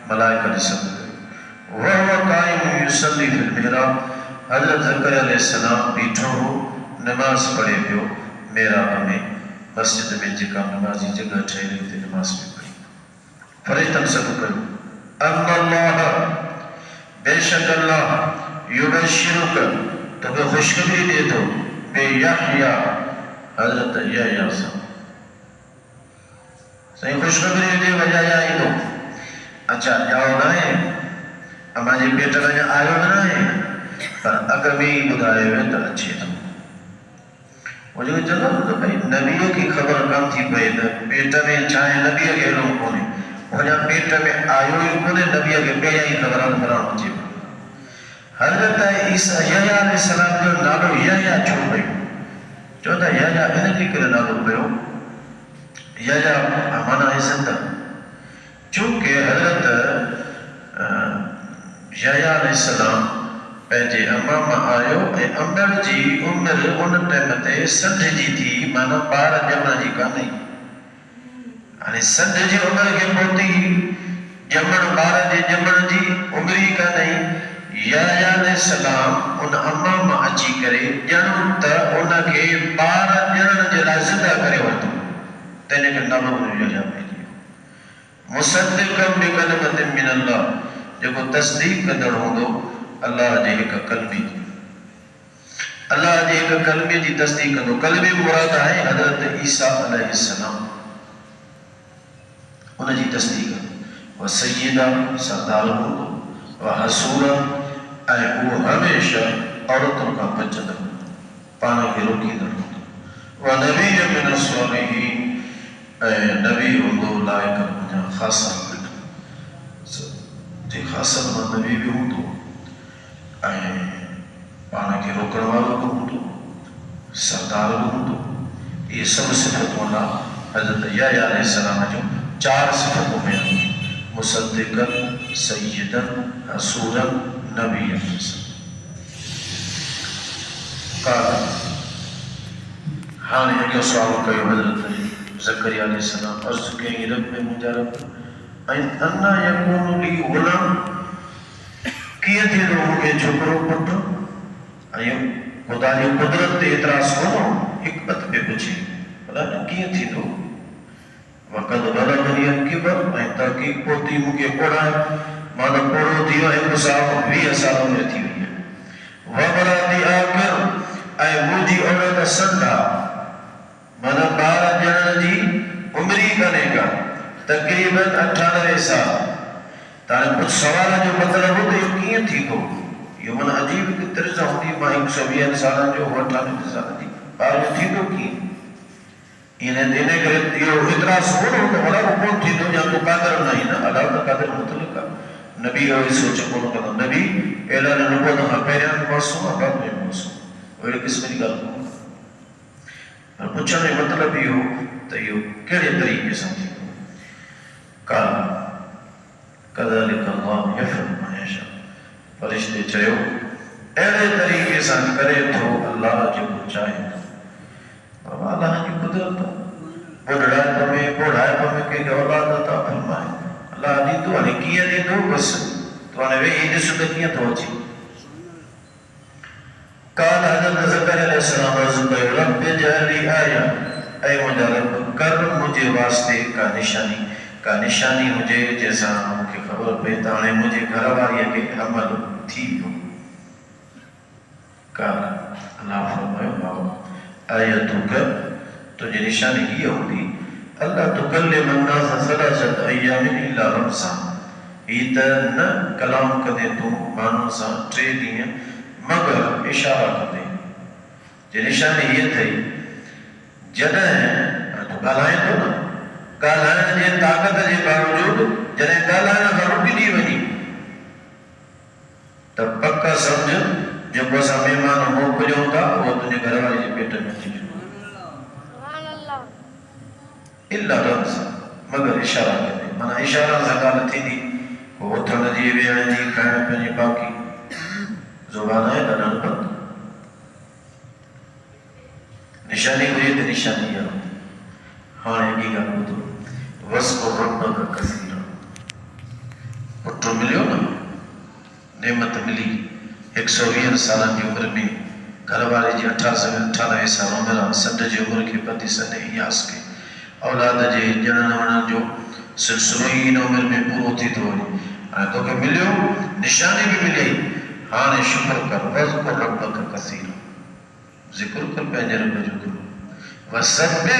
ملائکہ نے سب کرے وَهُوَ قَائِمٌ يُصَلِّي فِي الْمِحْرَابِ حضرت زکریا علیہ السلام بیٹھو ہو نماز پڑھے پیو میرا ہمیں مسجد میں جکا نمازی جگہ ٹھہرے تھے نماز میں پڑھی فرشتہ سب کرو ان اللہ بے شک اللہ یبشرک تمہیں خوشخبری دے دو بے یحییٰ حضرت یحییٰ صاحب صحیح خوشخبری دے وجہ جائی دو اچھا جاؤ نہ ہے اما جی پیٹا میں آئیو نہ ہے پر اگر بھی بدھائے ہوئے تو اچھے تھا وہ جو چلو تو بھائی نبیوں کی خبر کم تھی پہلے پیٹا میں چاہے نبیوں کے لوگ کونے وہ جب پیٹا میں آئیو ہی کونے نبیوں کے پہلے ہی خبران فران ہو چیئے حضرت یحییٰ علیہ السلام جو نالو یحییٰ چھوڑ گئی چوتھا یحییٰ انہیں جی کرے نالو پہو یحییٰ امانہ زندہ چونکہ حضرت یحییٰ علیہ السلام پہنجے امام آئیو اے عمر جی عمر ان ٹیمتے سندھ جی تھی مانا بار جمع جی کا نہیں یعنی سندھ جی عمر کے پوتی جمع بار جی جمع جی عمری کا نہیں یحییٰ علیہ السلام ان امام اچھی کرے جنہوں تا انہ کے بار جنہوں جلا زندہ کرے ہوتا تینے کے نام انہوں یحییٰ بھیجی مصدقاً بکلمت من اللہ جو کو تصدیق کندر ہوں دو اللہ جے ایک کلمی اللہ جے ایک کلمی جی تصدیق کندو کلمی مراد ہے حضرت عیسیٰ علیہ السلام انہیں جی تصدیق کندو و سیدہ سردار ہوں دو و حسورہ اے وہ ہمیشہ عورتوں کا بچت ہوں پانا کی روکی در ہوں دو و نبی من الصالحین اے نبی ہوں دو لائے کر مجھا خاصا جی خاصا نبی بھی ہوں دو پانا کی روکڑ والوں کو ہوں دو سردار ہوں دو یہ سب صفتوں اللہ حضرت یحییٰ علیہ السلام جو 4 صفتوں میں مصدقا سیدا حسورا نبی علیہ السلام قال ہاں یہ سوال کہو حضرت زکریا علیہ السلام عرض کہیں رب میں مجھا رب انا یکون لی غلام کیا تھی لوگوں کے چھکروں پٹھو آئیو خدا جو قدرت تے اعتراض کرو حکمت پہ پچھی بلا کیا تھی لوگ وقت بلا دنیا کی بر میں تحقیق پوتی مکے پڑھا ہے مانا پڑھو دیو ایک سال 20 سالوں میں تھی ہوئی ہے وبرا دی آکر اے مودی عورت سندھا مانا 12 جنہ جی عمری کرنے کا تقریباً 98 سال تانے کچھ سوال جو مطلب ہو تو یہ کیے تھی تو یہ من عجیب کی طرح ہوتی ماں 120 سالہ جو ہوا 98 سالہ تھی بار جو تھی تو کی انہیں دینے کے یہ اعتراض ہو رہا تو اللہ کو کون تھی تو جہاں تو قادر نہیں نا اللہ کا قادر مطلق کا نبی ہوئی سوچے کونوں کا نبی اعلان نبوت ہاں پہریان معصوم بعد میں معصوم اور کس میں نکال دوں اور پوچھنے مطلب یہ ہو تو یہ کیڑے طریقے سمجھے کال کذالک اللہ یفعل ما یشاء فرشتے چاہو اہلے طریقے سے کرے تو اللہ جو چاہے بابا اللہ کی قدرت بڑھائے پمیں کہ اولاد عطا فرمائے اللہ دی تو انہیں کیا دی دو بس تو انہیں وہی دی صدقیاں تو اچھی قال حضرت زکریا علیہ السلام رضی رب جعلی آیا اے مجھے رب کر مجھے واسطے کا نشانی مجھے جیسا مجھے خبر پیتانے مجھے گھر والی کے عمل تھی ہو قال اللہ فرمائے بابا آیتو کر تجھے نشانی یہ ہوتی اللہ تکلم الناس ثلاثت ایام الا رمضان ہی تا نہ کلام کدے تو مانو سا 3 ڈینہں مگر اشارہ کدے جے نشانی یہ تھی جڏهن تو ڳالهائين ٿو نا ڳالهائڻ جي طاقت جي باوجود جڏهن ڳالهائڻ کان رڪجي وڃي ته پڪا سمجھ جيڪو اسان مهمان موڪليون ٿا اهو تنهنجي گهر واري جي پيٽ ۾ ٿي الا رمز مگر اشارہ ڪندي مانا اشارہ سان ڳالهه ٿيندي اٿڻ جي ويهڻ جي کائڻ پيئڻ جي باقي زبان آهي ڏاڍا بند نشانی ہوئی تو نشانی ہے ہاں یہ گل ٻڌو وسکو ربک کثیرا پٹو ملیو نا نعمت ملی 120 سالن جی عمر میں گھر والے جی 98 سال عمر سڈ جی عمر کے پتی سنے ایاس کے اولاد جے جنن ونن جو سلسلو ہی ان عمر میں پورو تھی تو تو کہ ملیو نشانی بھی ملی ہاں شکر کر وسکو ربک کثیرا ذکر کر پہنجے رب جو کرو وَسَبِّحْ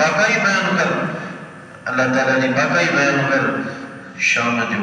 پاکائی بیان کر اللہ تعالیٰ جی پاکائی بیان کر شام جو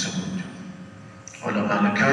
صبح جو علماء لکھو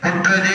پٹ جی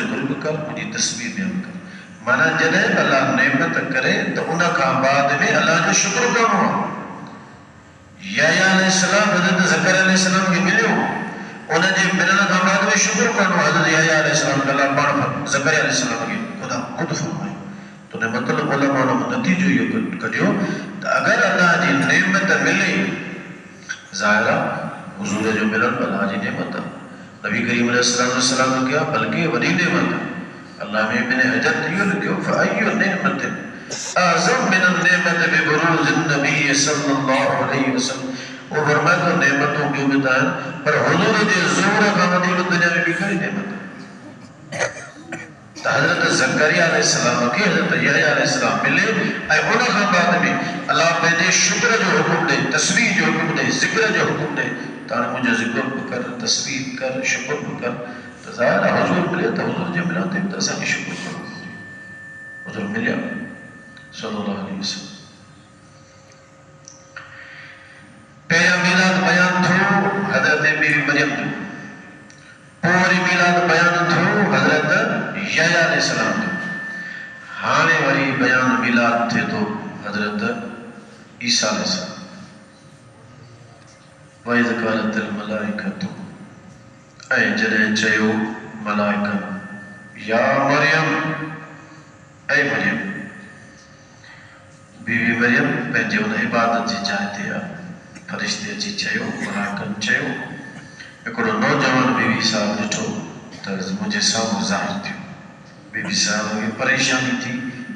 ذکر بھی کر مجھے تسبیح بیان کر مانا جڏهن اللہ نعمت کرے تو ان کان بعد میں اللہ جو شکر کرو یحییٰ علیہ السلام حضرت زکریا علیہ السلام کے ملیو ان جے ملن کان بعد میں شکر کرو حضرت یحییٰ علیہ السلام اللہ پاڻ زکریا علیہ السلام کے خدا خود فرمائے تو نے مطلب علماء نے نتیجو یہ کڈیو اگر اللہ جی نعمت ملے ظاہرہ حضور جو ملن اللہ جی نعمت نبی کریم علیہ السلام نے کیا بلکہ وڈی نعمت اللہ میں ابن حجر یہ لکھو فَأَيُّ نِعْمَةٍ اعظم من النعمت ببروز النبی صلی اللہ علیہ وسلم وہ فرمائے تو نعمتوں کیوں بتائیں پر حضور دے زور کا مدیل دنیا میں بھی کئی نعمت حضرت زکریا علیہ السلام کی حضرت یحییٰ علیہ السلام ملے اے انہاں کے بعد میں اللہ پہنجے شکر جو حکم دے تسبیح جو حکم دے ذکر جو حکم دے تانے مجھے ذکر کر تسبیح کر شکر کر ظاہر حضور ملے تو حضور جو ملا تو اسا کی شکر کرو حضور ملیا صلی اللہ علیہ وسلم پہلا میلاد بیان تھو حضرت بی بی مریم جو پوری میلاد بیان تھو حضرت یحییٰ علیہ السلام جو ہانے وری بیان میلاد تھے تو حضرت عیسیٰ علیہ السلام وَإِذْ قَالَتِ الْمَلَائِكَةُ اے جڏهن چيو ملائڪن یا مريم اے مريم بی بی مريم پنهنجي ان عبادت جي جاءِ تي فرشتي اچي چيو ملائڪن چيو هڪڙو نوجوان بی بی صاحب ڏٺو ته مجھے سامهون ظاهر ٿيو بی بی صاحب کي پريشاني ٿي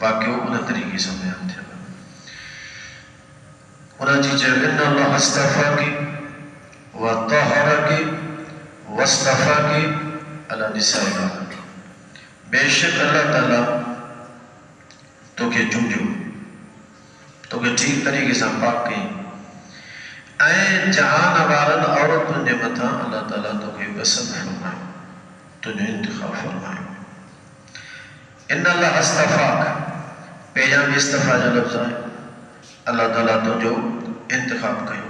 واقعو ان طریقے سان بیان ٿيو انهن جي چيو ان الله اصطفاك وطهرك واصطفاك على نساء العالمين بے شک اللہ تعالیٰ تو کے چونجو تو کے ٹھیک طریقے سے پاک کئی اے جہان وارن عورتن جے متھاں اللہ تعالیٰ تو کے پسند فرمائے تو جو انتخاب فرمائے ان اللہ اصطفاک پہلا بھی استفا جو لفظ ہے اللہ تعالیٰ تو جو انتخاب کئی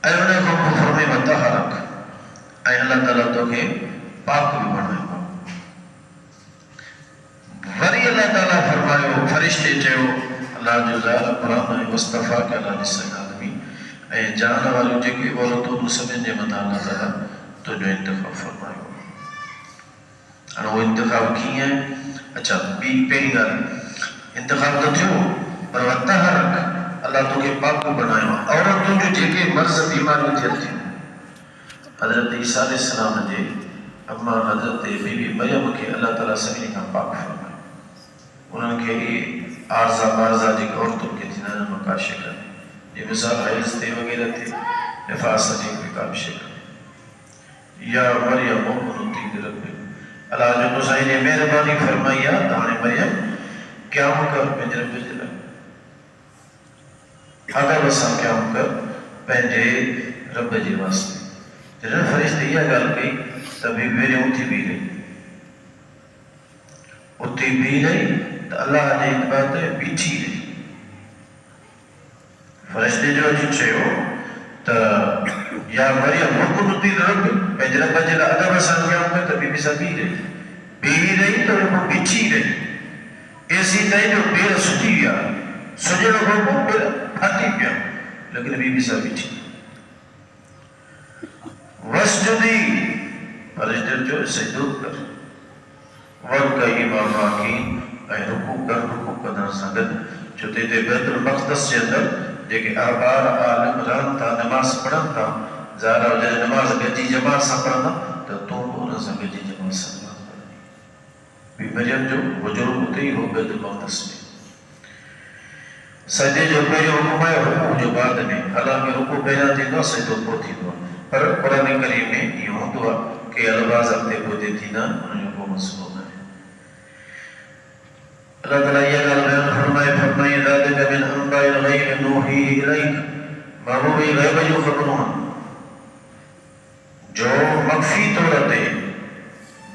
اے انہیں کو فرمے وطہرک اے اللہ تعالیٰ تو کے پاک بھی بنائے وری اللہ تعالیٰ فرمائے فرشتے چاہو اللہ جو ظاہر قرآن ہے وصطفیٰ کے اللہ نساء العالمین اے جان والی جگہ عورتوں تو سمجھ نے مدہ اللہ تعالیٰ تو جو انتخاب فرمائے اور وہ انتخاب کی ہے اچھا پہلی گال انتخاب تو تھو پر وطہرک اللہ تو کے پاک کو بنایا عورتوں جو جگہ مرض بیماری تھی تھی حضرت عیسیٰ علیہ السلام نے اما حضرت بی بی مریم کے اللہ تعالیٰ سبھی کا پاک فرمایا انہوں کے عارضہ بارضہ جی عورتوں کے تھی نانا مکاشے کرنے یہ مثال حیض تھے وغیرہ تھے نفاسہ جی کے کامشے کرنے یا مریم مومنتی رب اللہ جو سائیں نے مہربانی فرمائی ہے تانے مریم قیام کر پنجر بجلا اگر بسا قیام کر پنجے رب جی واسطے جنہاں فرشتے یہ گل گئی تبھی میرے اٹھی بھی گئی تو اللہ نے بات ہے بیٹھی رہی فرشتے جو جنچے ہو تو یا مریم حکم اتی رب پنجر بجلا اگر بسا قیام کر تبھی بھی سبھی رہی تو وہ بیٹھی رہی ایسی نہیں جو پیر سجی گیا سجڑ ہو پیر پھاٹی گیا لیکن ابھی بھی سب بیٹھی وسجدی فرشتے جو سجدو کر ورکعی ماباکی اے رکوع کر سنگت جو تے بیت المقدس کے اندر جیکے آبار عالم رہن تھا نماز پڑھن تھا زہرہ ہو جائے نماز گجی جماعت سا پڑھنا تو تو رضا گجی جماعت سا بھی مریم جو وجرم ہوتے ہی ہو بیت المقدس میں سجدے جو پہلے حکم ہے رکوع جو بعد میں حالانکہ رکوع پہلا تھی نہ سجدو کو تھی دعا پر قرآن کریم میں یہ ہوں دعا کہ الباز اپنے کو دیتی نہ انہیں کو مسئلہ ہے اللہ تعالیٰ یہ قال بیان فرمائے ذالک من انباء الغیب نوحی الیک محبوبی غیب جو خبرون جو مخفی طورتے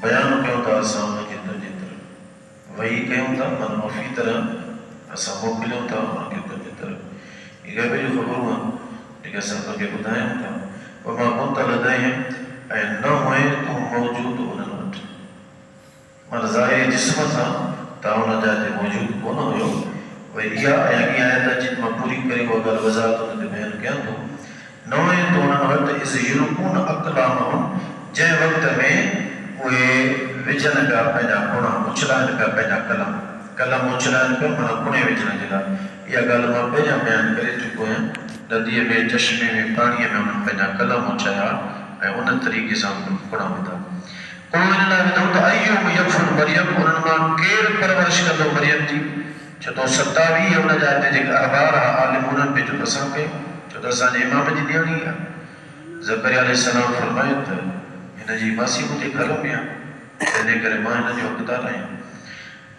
بیان کیوں تھا آسان جتر جتر وہی کیوں تھا من مخفی طرح آسان موکلوں تھا جتر جتر یہ غیب جو خبرون لیکن سب کے بدائیں تھا وما کنت لدیہم اے نہ ہوئے تو موجود انہوں من ظاہر جسم تھا تاؤنا جاتے موجود کون ہوئے وہی آیاں آیتا جن میں پوری کرے وہ اگر وضاحت انہوں نے بیان کیا تو نوئے تو انہوں وقت اس یلقون اقلامہم جائے وقت میں وہ وجن پہ پہنا کھونا اچھلان پہ پہنا کلم اچھلان پہ منا کھونے وجن جلا یہ گل میں پہنا بیان کرے چکو ہیں ندیے میں چشمے میں پانی میں انہوں پہنا کلم اچھایا انہوں طریقے سے انہوں کھونا ہوتا قرآن اللہ میں تو ایوم یکفر مریم انہوں کیر پرورش کر دو مریم جی چھتو ستاوی ہے انہوں جاتے جے احبار عالمون پہ جو بسان پہ چھتو سان امام جی دیانی ہے زکریہ علیہ السلام فرمائیت انہوں جی باسی مجھے گھروں میں کہنے کرے ماں انہوں جو اقدار آئیں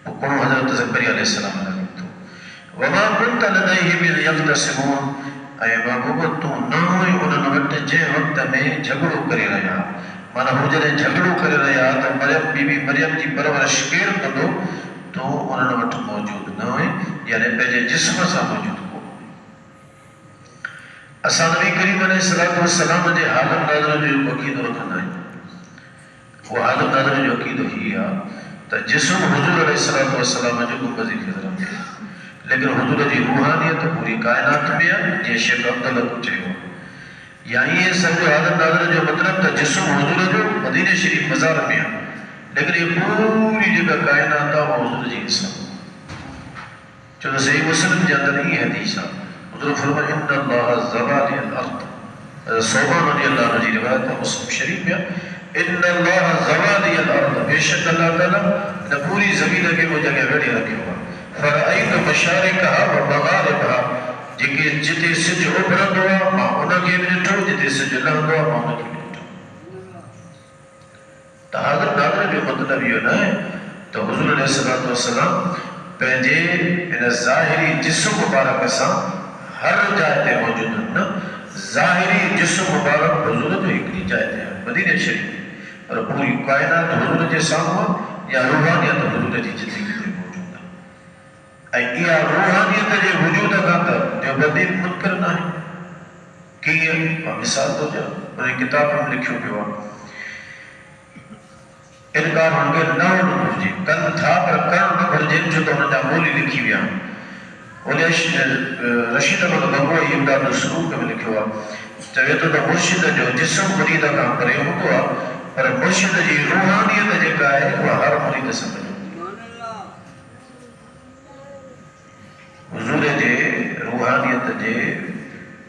وہ کون حضرت زکریہ علیہ السلام علیہ تو وما کنت لدیہ من یقتسمون اے محبوبت تو نہ ہوئی انہوں وقت جے وقت میں جھگڑو کرے رہا مانا ہو جائے جھگڑو کرے رہا تو مریم بی بی مریم جی پرورش کیر کندو تو انہوں وقت موجود نہ ہوئے یعنی پہلے جسم سا موجود کو اسا نبی کریم علیہ السلام جے عالم ناظر جو عقید رکھنا ہے وہ عالم ناظر جو عقید ہی ہے تو جسم حضور علیہ السلام جو کو مزید حضرت ہے لیکن حضور جی روحانیت پوری کائنات میں ہے یہ شیخ عبداللہ کو چاہیے یعنی یہ سمجھو عالم ناظر جو مطلب تھا جسم حضور جو مدینہ شریف مزار میں ہے لیکن یہ پوری جگہ کائنات تھا وہ حضور جی اسلام چلو صحیح مسلم کے اندر ہی حدیث ہے حضور فرمائے ان اللہ زوال الارض صوبان رضی اللہ عنہ جی روایت ہے مسلم شریف میں ان اللہ زوال الارض بے شک اللہ تعالیٰ نے پوری زمین کے وہ جگہ بیٹھے رکھے ہوا فرائیت مشارکہ و مغاربہ جیکے جتے سج ابرد ہوا ماں انہوں کے منٹو جتے سج لہد ہوا ماں انہوں کے منٹو تو حضرت ناظر جو مطلب یہ نہ ہے تو حضور علیہ السلام پہنجے ان ظاہری جسم مبارک سا ہر جائے موجود ہے ظاہری جسم مبارک حضور جو ایک جائے ہیں مدینہ شریف اور پوری کائنات حضور کے سامنے یا روحانیت حضور کی زندگی میں موجود ہے یا روحانیت جو وجود ہے جو بدی منکر نہ ہے کہ یہ مثال تو جا انہیں کتاب ہم لکھو کے وقت انکار ہوں گے نہ بھرجے کل تھا پر کر نہ بھرجے جو تو انہوں نے بولی لکھی ہوئی ہیں رشید احمد بنگو امداد السلوک میں لکھی ہوا چاہے تو مرشد جو جسم مرید کام کرے ہو تو پر مرشد جی روحانیت جو کا ہے وہ ہر مرید سمجھ حضور جے روحانیت جے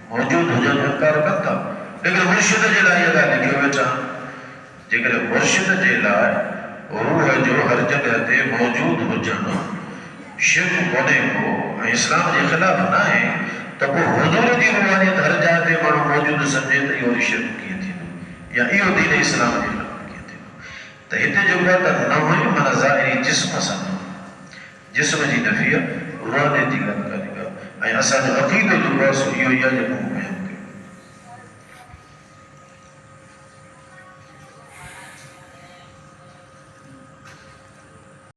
موجود ہو جائے انکار کرتا لیکن مرشد جے لائے گا لکھی ہوئے چاہاں جگر مرشد جے لائے روح جو ہر جگہ تے موجود ہو جانا شرک کونے کو اسلام کے خلاف نہ ہے تو وہ حضور کی روحانیت ہر جگہ تے موجود سمجھے تو یہ شرک کی تھی یا یہ دین اسلام کے خلاف کی تھی تو ہتے جو بات نہ ہوئی من ظاہری جسم سن جسم جی نفی روح دیتی گل کرے گا اے اسا جو عقیدہ جو بس یہ یا جو